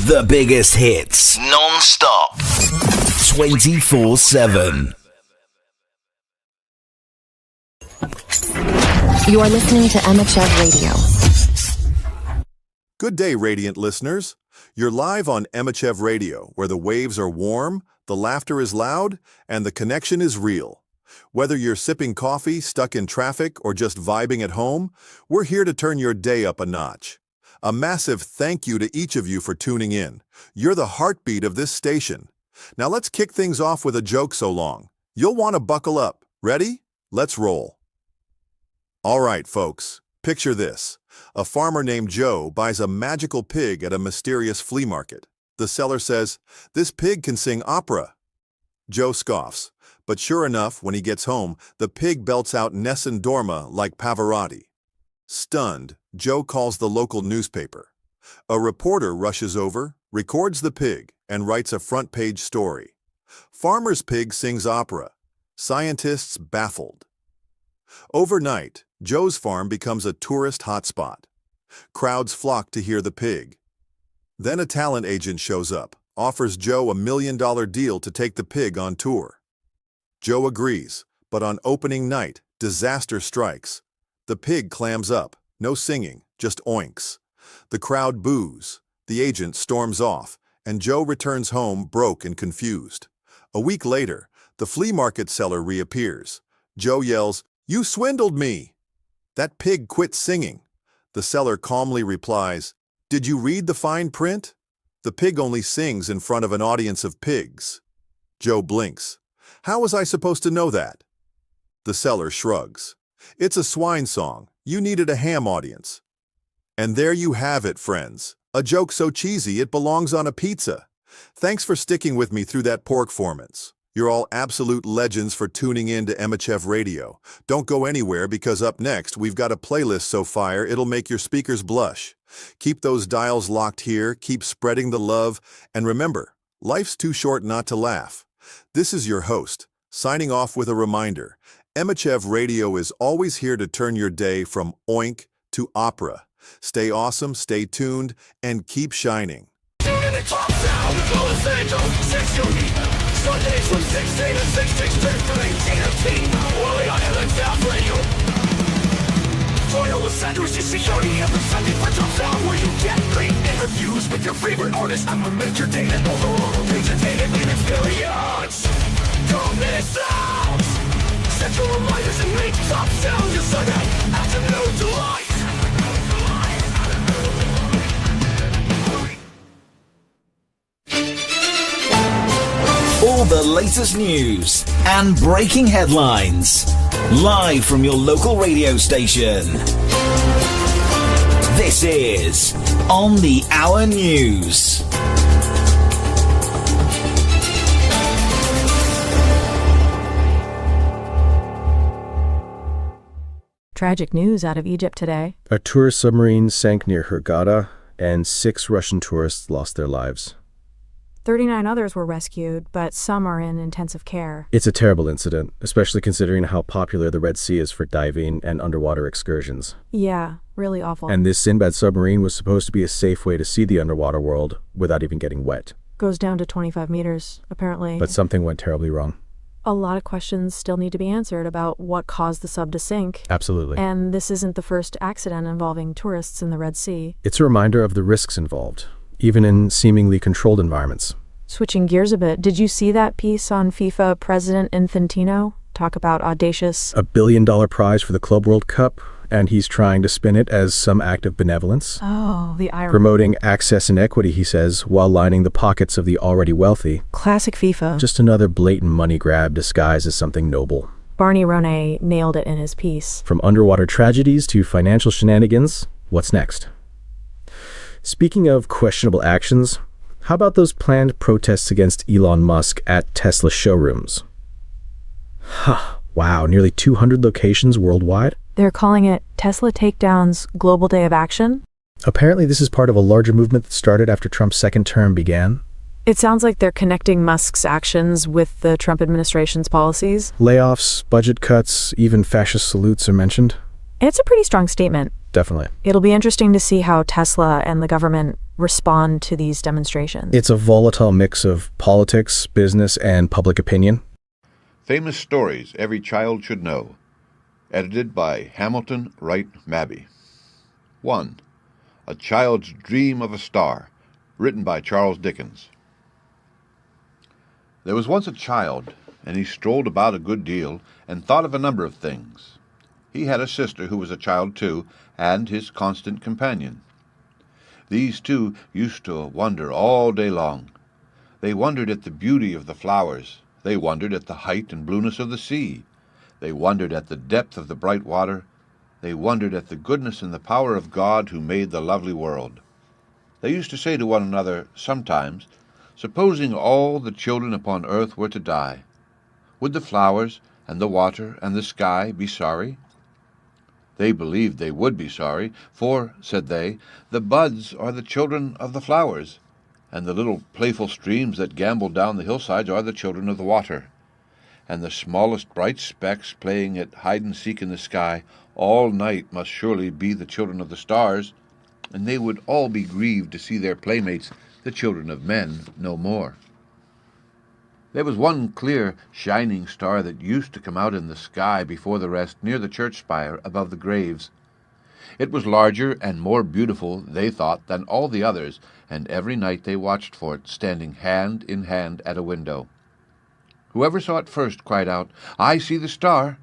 The biggest hits. Non-stop. 24/7. You are listening to Emmachev Radio. Good day, Radiant listeners. You're live on Emmachev Radio, where the waves are warm, the laughter is loud, and the connection is real. Whether you're sipping coffee, stuck in traffic, or just vibing at home, we're here to turn your day up a notch. A massive thank you to each of you for tuning in. You're the heartbeat of this station. Now let's kick things off with a joke so long. You'll want to buckle up. Ready? Let's roll. All right, folks. Picture this. A farmer named Joe buys a magical pig at a mysterious flea market. The seller says, "This pig can sing opera." Joe scoffs, but sure enough, when he gets home, the pig belts out Nessun Dorma like Pavarotti. Stunned, Joe calls the local newspaper. A reporter rushes over, records the pig, and writes a front-page story. Farmer's pig sings opera. Scientists baffled. Overnight, Joe's farm becomes a tourist hotspot. Crowds flock to hear the pig. Then a talent agent shows up, offers Joe a $1 million deal to take the pig on tour. Joe agrees, but on opening night, disaster strikes. The pig clams up, no singing, just oinks. The crowd boos, the agent storms off, and Joe returns home broke and confused. A week later, the flea market seller reappears. Joe yells, "You swindled me!" That pig quit singing. The seller calmly replies, "Did you read the fine print? The pig only sings in front of an audience of pigs." Joe blinks. "How was I supposed to know that?" The seller shrugs. "It's a swine song. You needed a ham audience." And there you have it, friends. A joke so cheesy it belongs on a pizza. Thanks for sticking with me through that performance. You're all absolute legends for tuning in to Emmachev Radio. Don't go anywhere because up next we've got a playlist so fire it'll make your speakers blush. Keep those dials locked here, keep spreading the love, and remember, life's too short not to laugh. This is your host, signing off with a reminder. Emmachev Radio is always here to turn your day from oink to opera. Stay awesome, stay tuned, and keep shining. Sundays from 16 to 16 to 18. Only on Emmachev Radio. Loyal Sanders is security every Sunday for Top Sound, where you get great interviews with your favorite artists. I'm a major data overall entertainment experience. Don't miss out. Set your reminders and make Top Sound your Sunday afternoon delight. All the latest news and breaking headlines, live from your local radio station. This is On the Hour News. Tragic news out of Egypt today. A tourist submarine sank near Hurghada, and 6 Russian tourists lost their lives. 39 others were rescued, but some are in intensive care. It's a terrible incident, especially considering how popular the Red Sea is for diving and underwater excursions. Yeah, really awful. And this Sinbad submarine was supposed to be a safe way to see the underwater world without even getting wet. Goes down to 25 meters, apparently. But something went terribly wrong. A lot of questions still need to be answered about what caused the sub to sink. Absolutely. And this isn't the first accident involving tourists in the Red Sea. It's a reminder of the risks involved, even in seemingly controlled environments. Switching gears a bit, did you see that piece on FIFA President Infantino? Talk about audacious. $1 billion prize for the Club World Cup, and he's trying to spin it as some act of benevolence. Oh, the irony. Promoting access and equity, he says, while lining the pockets of the already wealthy. Classic FIFA. Just another blatant money grab disguised as something noble. Barney Ronay nailed it in his piece. From underwater tragedies to financial shenanigans, what's next? Speaking of questionable actions, how about those planned protests against Elon Musk at Tesla showrooms? Wow, nearly 200 locations worldwide? They're calling it Tesla Takedown's Global Day of Action? Apparently this is part of a larger movement that started after Trump's second term began. It sounds like they're connecting Musk's actions with the Trump administration's policies. Layoffs, budget cuts, even fascist salutes are mentioned. It's a pretty strong statement. definitely. It'll be interesting to see how Tesla and the government respond to these demonstrations. It's a volatile mix of politics, business, and public opinion. Famous Stories Every Child Should Know. Edited by Hamilton Wright Mabby. 1. A Child's Dream of a Star. Written by Charles Dickens. There was once a child, and he strolled about a good deal, and thought of a number of things. He had a sister who was a child too, and his constant companion. These two used to wonder all day long. They wondered at the beauty of the flowers. They wondered at the height and blueness of the sea. They wondered at the depth of the bright water. They wondered at the goodness and the power of God who made the lovely world. They used to say to one another sometimes, supposing all the children upon earth were to die, would the flowers and the water and the sky be sorry? They believed they would be sorry, for, said they, the buds are the children of the flowers, and the little playful streams that gambol down the hillsides are the children of the water, and the smallest bright specks playing at hide-and-seek in the sky all night must surely be the children of the stars, and they would all be grieved to see their playmates, the children of men, no more. There was one clear, shining star that used to come out in the sky before the rest, near the church spire above the graves. It was larger and more beautiful, they thought, than all the others, and every night they watched for it, standing hand in hand at a window. Whoever saw it first cried out, "I see the star!"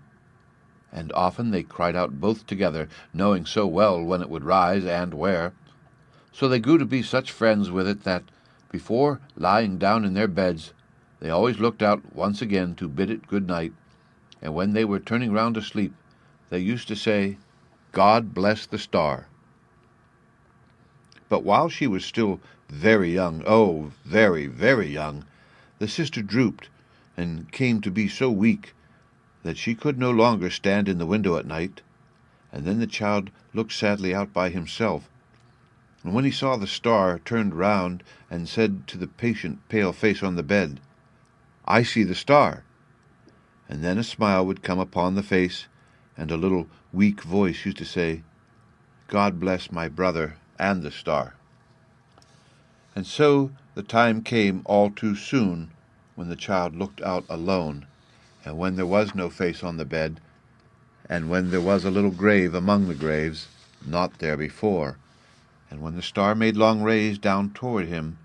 And often they cried out both together, knowing so well when it would rise and where. So they grew to be such friends with it that, before lying down in their beds, they always looked out once again to bid it good night, and when they were turning round to sleep, they used to say, "God bless the star." But while she was still very young, oh, very, very young, the sister drooped, and came to be so weak that she could no longer stand in the window at night, and then the child looked sadly out by himself, and when he saw the star, turned round and said to the patient, pale face on the bed, "I see the star." And then a smile would come upon the face, and a little weak voice used to say, "God bless my brother and the star." And so the time came all too soon when the child looked out alone, and when there was no face on the bed, and when there was a little grave among the graves, not there before, and when the star made long rays down toward him,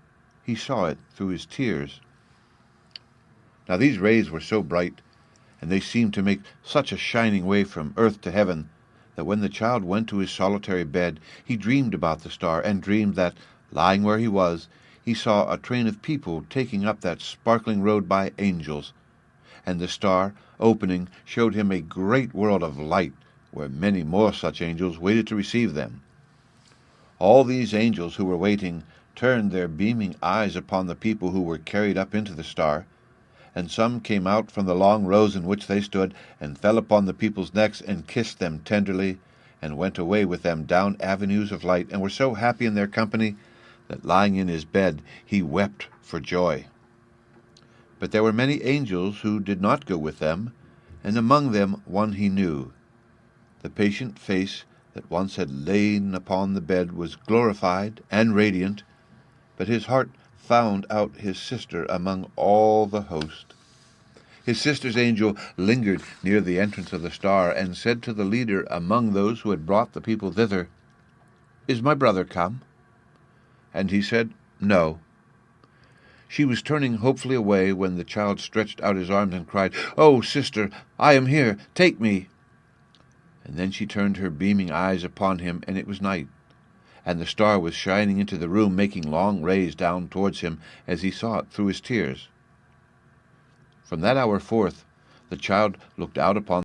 he saw it through his tears. Now these rays were so bright, and they seemed to make such a shining way from earth to heaven, that when the child went to his solitary bed, he dreamed about the star, and dreamed that, lying where he was, he saw a train of people taking up that sparkling road by angels, and the star, opening, showed him a great world of light, where many more such angels waited to receive them. All these angels who were waiting turned their beaming eyes upon the people who were carried up into the star, and some came out from the long rows in which they stood, and fell upon the people's necks, and kissed them tenderly, and went away with them down avenues of light, and were so happy in their company that, lying in his bed, he wept for joy. But there were many angels who did not go with them, and among them one he knew. The patient face that once had lain upon the bed was glorified and radiant, but his heart found out his sister among all the host. His sister's angel lingered near the entrance of the star, and said to the leader among those who had brought the people thither, "Is my brother come?" And he said, "No." She was turning hopefully away when the child stretched out his arms and cried, "Oh, sister, I am here, take me." And then she turned her beaming eyes upon him, and it was night, and the star was shining into the room, making long rays down towards him as he saw it through his tears. From that hour forth, the child looked out upon